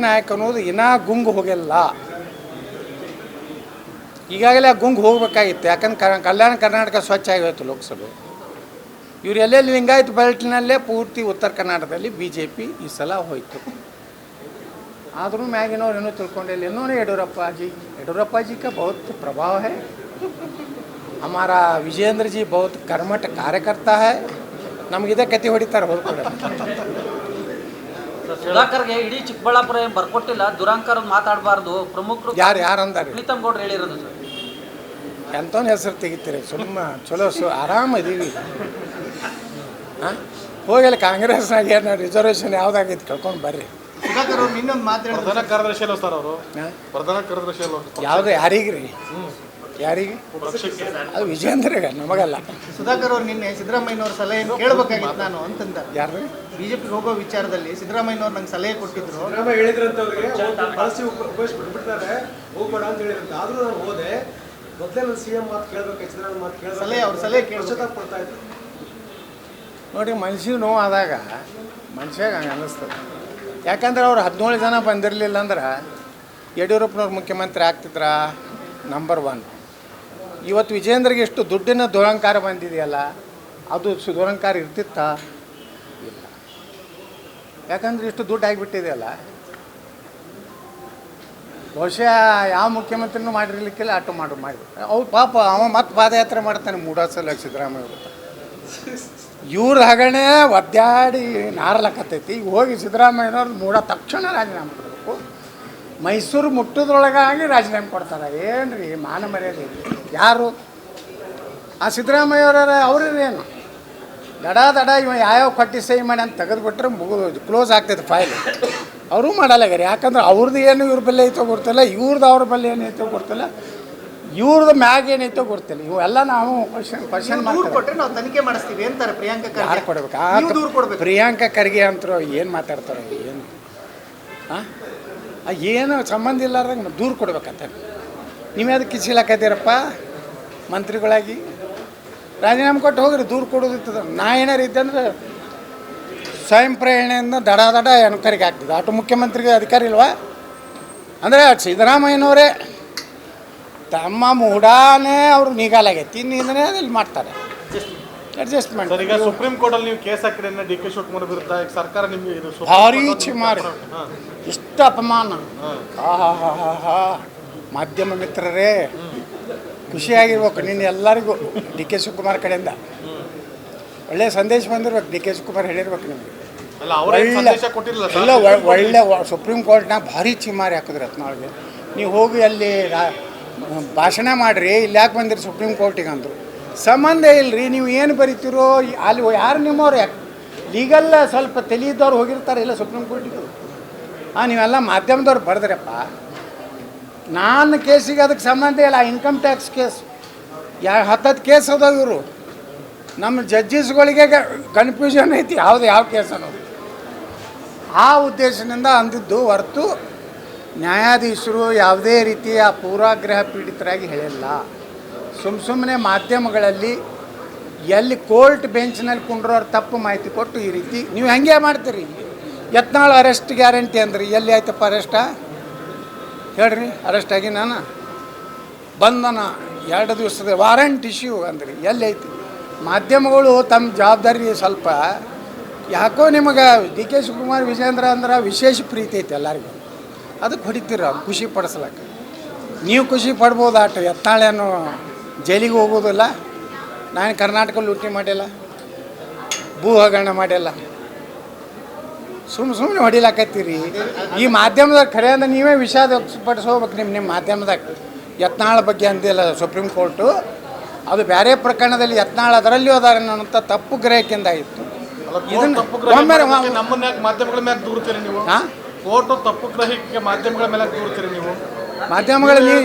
ನಾಯಕ ಅನ್ನೋದು ಇನ್ನೂ ಗುಂಗು ಹೋಗಿಲ್ಲ. ಈಗಾಗಲೇ ಆ ಗುಂಗು ಹೋಗಬೇಕಾಗಿತ್ತು. ಯಾಕಂದ್ರೆ ಕಲ್ಯಾಣ ಕರ್ನಾಟಕ ಸ್ವಚ್ಛ ಆಗೋಯ್ತು ಲೋಕಸಭೆ. ಇವರು ಎಲ್ಲೆಲ್ಲಿ ಲಿಂಗಾಯತ್ ಬೆಲ್ಟ್ನಲ್ಲೇ ಪೂರ್ತಿ ಉತ್ತರ ಕರ್ನಾಟಕದಲ್ಲಿ BJP ಈ ಸಲ ಹೋಯಿತು. ಆದರೂ ಮ್ಯಾಗಿನವ್ರು ಏನೂ ತಿಳ್ಕೊಂಡಿಲ್ಲ. ಇನ್ನೂ येडुरप्पा जी का बहुत प्रभाव है. हमारा विजेंद्र जी बहुत कर्मठ कार्यकर्ता है. ನಮಗಿದೆ ಕತ್ತಿ ಹೊಡಿತಾರೆ ಹೋಗ್ತಾರೆ. ಸುಧಾಕರ್ಗೆ ಇಡೀ ಚಿಕ್ಕಬಳ್ಳಾಪುರ ಬರ್ಕೊಟ್ಟಿಲ್ಲ, ದುರಂಕಾರ ಮಾತಾಡಬಾರ್ದು ಪ್ರಮುಖರು ಯಾರು ಅಂದಾರೆ? ಪ್ರೀತಮ್ ಗೌಡ್ರು ಹೇಳಿರೋದು ಸರ್. ಎಂಥವ್ನ ಹೆಸರು ತೆಗಿತೀರಿ? ಚಲೋ ಆರಾಮ ಇದೀವಿ. ಹಾಂ, ಹೋಗಿಲ್ಲ ಕಾಂಗ್ರೆಸ್ನಾಗ ಏನು ರಿಸರ್ವೇಷನ್ ಯಾವುದಾಗೈತಿ ಕೇಳ್ಕೊಂಡು ಬರ್ರಿ. ಸುಧಾಕರ್ ಅವ್ರು ಇನ್ನೊಂದು ಮಾತಾಡಿದ್ರು. ಪ್ರಧಾನ ಕಾರ್ಯದರ್ಶಿ ಅಲ್ಲ ಸರ್ ಅವರು? ಪ್ರಧಾನ ಕಾರ್ಯದರ್ಶಿ ಅಲ್ಲ. ಯಾವುದು ಯಾರಿಗ್ರಿ? ಯಾರಿಗೆ? ಅದು ವಿಜೇಂದ್ರಗ, ನಮಗಲ್ಲ. ಸುಧಾಕರ್ ಅವ್ರು ನಿನ್ನೆ ಸಿದ್ದರಾಮಯ್ಯನವ್ರ ಸಲಹೆ ಕೇಳಬೇಕಾಗಿತ್ತು ನಾನು ಅಂತಂದ. ಯಾರು? ಬಿಜೆಪಿಗೆ ಹೋಗೋ ವಿಚಾರದಲ್ಲಿ ಸಿದ್ದರಾಮಯ್ಯನವ್ರು ನಂಗೆ ಸಲಹೆ ಕೊಟ್ಟಿದ್ರು. ಹೇಳಿದ್ರಂತವ್ರಿಗೆ ಬಳಸಿ ಉಪಯೋಗಿಸ್ಬಿಟ್ಬಿಡ್ತಾರೆ, ಹೋಗ್ಬೇಡ ಅಂತ ಹೇಳಿದ್ರಂತ. ಆದರೂ ನಾನು ಹೋದೆ. ಮೊದಲೇ ನಾನು CM ಮಾತು ಕೇಳಬೇಕು, ಸಿದ್ದರಾಮಯ್ಯ ಮಾತು ಕೇಳಬೇಕು. ಅವ್ರ ಸಲಹೆ ಪಶ್ಚಾತ್ತಾಪ ಪಡ್ತಾ ಇದ್ರು. ನೋಡಿ, ಮನುಷ್ಯಗೆ ನೋವು ಆದಾಗ ಮನುಷ್ಯಾಗ ಹಂಗೆ ಅನ್ನಿಸ್ತದೆ. ಯಾಕಂದ್ರೆ ಅವ್ರು 17 ಜನ ಬಂದಿರಲಿಲ್ಲ ಅಂದ್ರೆ ಯಡಿಯೂರಪ್ಪನವ್ರು ಮುಖ್ಯಮಂತ್ರಿ ಆಗ್ತಿದ್ರ. ನಂಬರ್ 1. ಇವತ್ತು ವಿಜೇಂದ್ರಿಗೆ ಎಷ್ಟು ದುಡ್ಡಿನ ದುರಂಕಾರ ಬಂದಿದೆಯಲ್ಲ, ಅದು ದುರಂಕಾರ ಇರ್ತಿತ್ತಾ? ಇಲ್ಲ. ಯಾಕಂದ್ರೆ ಇಷ್ಟು ದುಡ್ಡು ಆಗಿಬಿಟ್ಟಿದೆಯಲ್ಲ. ಬಹುಶಃ ಯಾವ ಮುಖ್ಯಮಂತ್ರಿನೂ ಮಾಡಿರ್ಲಿಕ್ಕಿಲ್ಲ, ಅಟ್ಟು ಮಾಡಿಬಿಟ್ರೆ ಅವ್ರು ಪಾಪ ಅವ ಮತ್ತೆ ಪಾದಯಾತ್ರೆ ಮಾಡ್ತಾನೆ ಮೂಡಾಸಲ ಸಿದ್ದರಾಮಯ್ಯ ಬಿಡ್ತಾನೆ. ಇವ್ರ ಹಗಣೆ ಒದ್ದಾಡಿ ನಾರ್ಲಕತ್ತೈತಿ. ಈಗ ಹೋಗಿ ಸಿದ್ದರಾಮಯ್ಯನವ್ರು ಮೂಡ ತಕ್ಷಣ ರಾಜೀನಾಮೆ ಕೊಡಬೇಕು. ಮೈಸೂರು ಮುಟ್ಟದ್ರೊಳಗಾಗಿ ರಾಜೀನಾಮೆ ಕೊಡ್ತಾರೆ. ಏನು ರೀ ಮಾನ ಮರ್ಯಾದೆ? ಯಾರು ಆ ಸಿದ್ದರಾಮಯ್ಯವರ? ಅವ್ರೇನು ದಡ ಇವ ಯಾವ್ಯಾವ ಕೊಟ್ಟು ಸಹಿ ಮಾಡಿ ಅಂತ ತೆಗೆದುಬಿಟ್ರೆ ಕ್ಲೋಸ್ ಆಗ್ತೈತೆ ಫೈಲ್. ಅವರೂ ಮಾಡಲ್ಲಾಗ್ಯಾರ. ಯಾಕಂದ್ರೆ ಅವ್ರದ್ದು ಏನು ಇವ್ರ ಬಲ್ಲಿ ಐತೋ ಗೊತ್ತಿಲ್ಲ, ಇವ್ರದ್ದು ಅವ್ರ ಬಲ್ಲಿ ಏನೈತೋ ಗೊತ್ತಿಲ್ಲ, ಇವ್ರದ್ದು ಮ್ಯಾಗ ಏನೈತೋ ಗೊತ್ತಿಲ್ಲ. ಇವೆಲ್ಲ ನಾವು ಕ್ವಶನ್ ಕೊಟ್ಟರೆ ನಾವು ತನಿಖೆ ಮಾಡಿಸ್ತೀವಿ ಅಂತಾರೆ ಪ್ರಿಯಾಂಕಾ ಖರ್ಗೆ. ಯಾರು ಕೊಡ್ಬೇಕು? ಪ್ರಿಯಾಂಕಾ ಖರ್ಗೆ ಅಂತರೂ ಏನು ಮಾತಾಡ್ತಾರೆ? ಏನು ಏನು ಸಂಬಂಧ ಇಲ್ಲಾರ್ದಂಗೆ ದೂರು ಕೊಡ್ಬೇಕಂತ ನೀವು ಅದಕ್ಕೆ ಕಿಸಿಲಾಕತ್ತೀರಪ್ಪ ಮಂತ್ರಿಗಳಾಗಿ? ರಾಜೀನಾಮೆ ಕೊಟ್ಟು ಹೋಗ್ರಿ, ದೂರು ಕೊಡೋದಿರ್ತದೆ. ನಾ ಏನಾರು ಇದ್ದಂದ್ರೆ ಸ್ವಯಂ ಪ್ರೇರಣೆಯಿಂದ ದಡ ಎನ್ಕರಿಗೆ ಆಗ್ತದೆ. ಅಷ್ಟು ಮುಖ್ಯಮಂತ್ರಿಗೆ ಅಧಿಕಾರ ಇಲ್ವಾ? ಅಂದರೆ ಸಿದ್ದರಾಮಯ್ಯನವರೇ ತಮ್ಮ ಮೂಡಾನೇ ಅವರು ನಿಗಾಲಾಗೈತಿ, ಇನ್ನಿಂದನೇ ಅಲ್ಲಿ ಮಾಡ್ತಾರೆ ಅಡ್ಜಸ್ಟ್ಮೆಂಟ್. ಈಗ ಸುಪ್ರೀಂ ಕೋರ್ಟಲ್ಲಿ ನೀವು ಕೇಸ್ ಹಾಕಿದ್ರೆ DK ಶಿವಕುಮಾರ್ ವಿರುದ್ಧ ಈಗ ಸರ್ಕಾರ ನಿಮಗೆ ಭಾರಿ ಚಿಮಾರಿ, ಇಷ್ಟು ಅಪಮಾನ. ಮಾಧ್ಯಮ ಮಿತ್ರರೇ ಖುಷಿಯಾಗಿರ್ಬೇಕು. ನಿನ್ನ ಎಲ್ಲರಿಗೂ DK ಶಿವಕುಮಾರ್ ಕಡೆಯಿಂದ ಒಳ್ಳೆಯ ಸಂದೇಶ ಬಂದಿರ್ಬೇಕು. DK ಶಿವಕುಮಾರ್ ಹೇಳಿರ್ಬೇಕು ನಿಮಗೆ. ಎಲ್ಲ ಒಳ್ಳೆ ಸುಪ್ರೀಂ ಕೋರ್ಟ್ನಾಗ ಭಾರಿ ಚಿಮಾರಿ ಹಾಕಿದ್ರಿ ರತ್ನಾಳ್ಗೆ. ನೀವು ಹೋಗಿ ಅಲ್ಲಿ ಭಾಷಣ ಮಾಡಿರಿ, ಇಲ್ಲಿ ಯಾಕೆ ಬಂದಿರಿ ಸುಪ್ರೀಂ ಕೋರ್ಟಿಗೆ ಅಂದರು. ಸಂಬಂಧ ಇಲ್ಲರಿ. ನೀವು ಏನು ಬರೀತೀರೋ ಅಲ್ಲಿ ಯಾರು ನಿಮ್ಮವ್ರು ಯಾಕೆ ಲೀಗಲ್ ಸ್ವಲ್ಪ ತಿಳಿದವ್ರು ಹೋಗಿರ್ತಾರೆ ಇಲ್ಲ ಸುಪ್ರೀಂ ಕೋರ್ಟಿಗೆ. ನೀವೆಲ್ಲ ಮಾಧ್ಯಮದವ್ರು ಬರೆದ್ರಪ್ಪ. ನಾನು ಕೇಸಿಗೆ ಅದಕ್ಕೆ ಸಂಬಂಧ ಇಲ್ಲ. ಇನ್ಕಮ್ ಟ್ಯಾಕ್ಸ್ ಕೇಸ್ 10 ಕೇಸ್ ಅದಾವ. ಇವರು ನಮ್ಮ ಜಡ್ಜಸ್ಗಳಿಗೆ ಕನ್ಫ್ಯೂಷನ್ ಐತಿ ಯಾವ ಕೇಸ್ ಅನ್ನೋದು. ಆ ಉದ್ದೇಶದಿಂದ ಅಂದಿದ್ದು ಹೊರತು ನ್ಯಾಯಾಧೀಶರು ಯಾವುದೇ ರೀತಿಯ ಪೂರ್ವಾಗ್ರಹ ಪೀಡಿತರಾಗಿ ಹೇಳಿಲ್ಲ. ಸುಮ್ಮನೆ ಮಾಧ್ಯಮಗಳಲ್ಲಿ ಎಲ್ಲಿ ಕೋರ್ಟ್ ಬೆಂಚ್ನಲ್ಲಿ ಕುಂಡ್ರೋರು ತಪ್ಪು ಮಾಹಿತಿ ಕೊಟ್ಟು ಈ ರೀತಿ ನೀವು ಹೆಂಗೆ ಮಾಡ್ತೀರಿ? ಯತ್ನಾಳ್ ಅರೆಸ್ಟ್ ಗ್ಯಾರಂಟಿ ಅಂದ್ರಿ, ಎಲ್ಲಿ ಆಯ್ತಪ್ಪ ಅರೆಸ್ಟಾ? ಹೇಳ್ರಿ. ಅರೆಸ್ಟ್ ಆಗಿ ನಾನು ಬಂದನ 2 ದಿವಸದ ವಾರಂಟ್ ಇಶ್ಯೂ ಅಂದ್ರಿ, ಎಲ್ಲಿ ಐತಿ? ಮಾಧ್ಯಮಗಳು ತಮ್ಮ ಜವಾಬ್ದಾರಿ ಸ್ವಲ್ಪ ಯಾಕೋ ನಿಮಗೆ DK ಶಿವಕುಮಾರ್ ವಿಜೇಂದ್ರ ಅಂದ್ರೆ ವಿಶೇಷ ಪ್ರೀತಿ ಐತೆ ಎಲ್ಲರಿಗೂ. ಅದಕ್ಕೆ ಹೊಡಿತೀರ ಖುಷಿ ಪಡಿಸ್ಲಕ್ಕ. ನೀವು ಖುಷಿ ಪಡ್ಬೋದು. ಆಟ ಯತ್ನಾಳೇನು ಜೈಲಿಗೆ ಹೋಗೋದಿಲ್ಲ. ನಾನು ಕರ್ನಾಟಕ ಲೂಟಿ ಮಾಡಿಲ್ಲ, ಭೂ ಹಗರಣ ಮಾಡಿಲ್ಲ. ಸುಮ್ಮನೆ ಹೊಡಿಲಾಕತ್ತೀರಿ. ಈ ಮಾಧ್ಯಮದಾಗ ಖರೆ ಅಂದ್ರೆ ನೀವೇ ವಿಷಾದ ವ್ಯಕ್ತಪಡಿಸೋಗ್ಬೇಕು. ನಿಮ್ಮ ಮಾಧ್ಯಮದಾಗ ಯತ್ನಾಳ ಬಗ್ಗೆ ಅಂದಿಲ್ಲ ಸುಪ್ರೀಂ ಕೋರ್ಟು. ಅದು ಬೇರೆ ಪ್ರಕರಣದಲ್ಲಿ ಯತ್ನಾಳ ಅದರಲ್ಲಿ ಹೋದಾರೆ ಅನ್ನೋಂಥ ತಪ್ಪು ಗ್ರಹಿಕೆಯಿಂದ ಇತ್ತು. ಮಾಧ್ಯಮಗಳ ಮೇಲೆ ದೂರ್ತೀರಿ ನೀವು? ಕೋರ್ಟ್ ತಪ್ಪು ಗ್ರಹಿಕೆ ಮಾಧ್ಯಮಗಳ ಮೇಲೆ ದೂರ್ತೀರಿ ನೀವು? ಮಾಧ್ಯಮಗಳಲ್ಲಿ